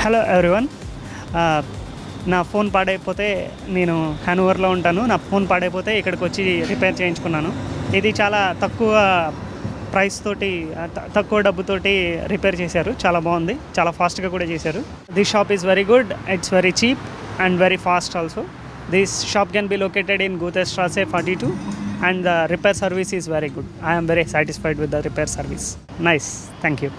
Hello everyone. నా phone పాడైపోతే నేను హనోవర్లో ఉంటాను. నా ఫోన్ పాడైపోతే ఇక్కడికి వచ్చి రిపేర్ చేయించుకున్నాను. ఇది చాలా తక్కువ ప్రైస్ తోటి తక్కువ డబ్బుతోటి రిపేర్ చేశారు. చాలా బాగుంది, చాలా ఫాస్ట్గా కూడా చేశారు. This shop is very good, it's very cheap and very fast also. This shop can be located in Goethestraße 42 and the repair service is very good. I am very satisfied with the repair service. Nice, thank you.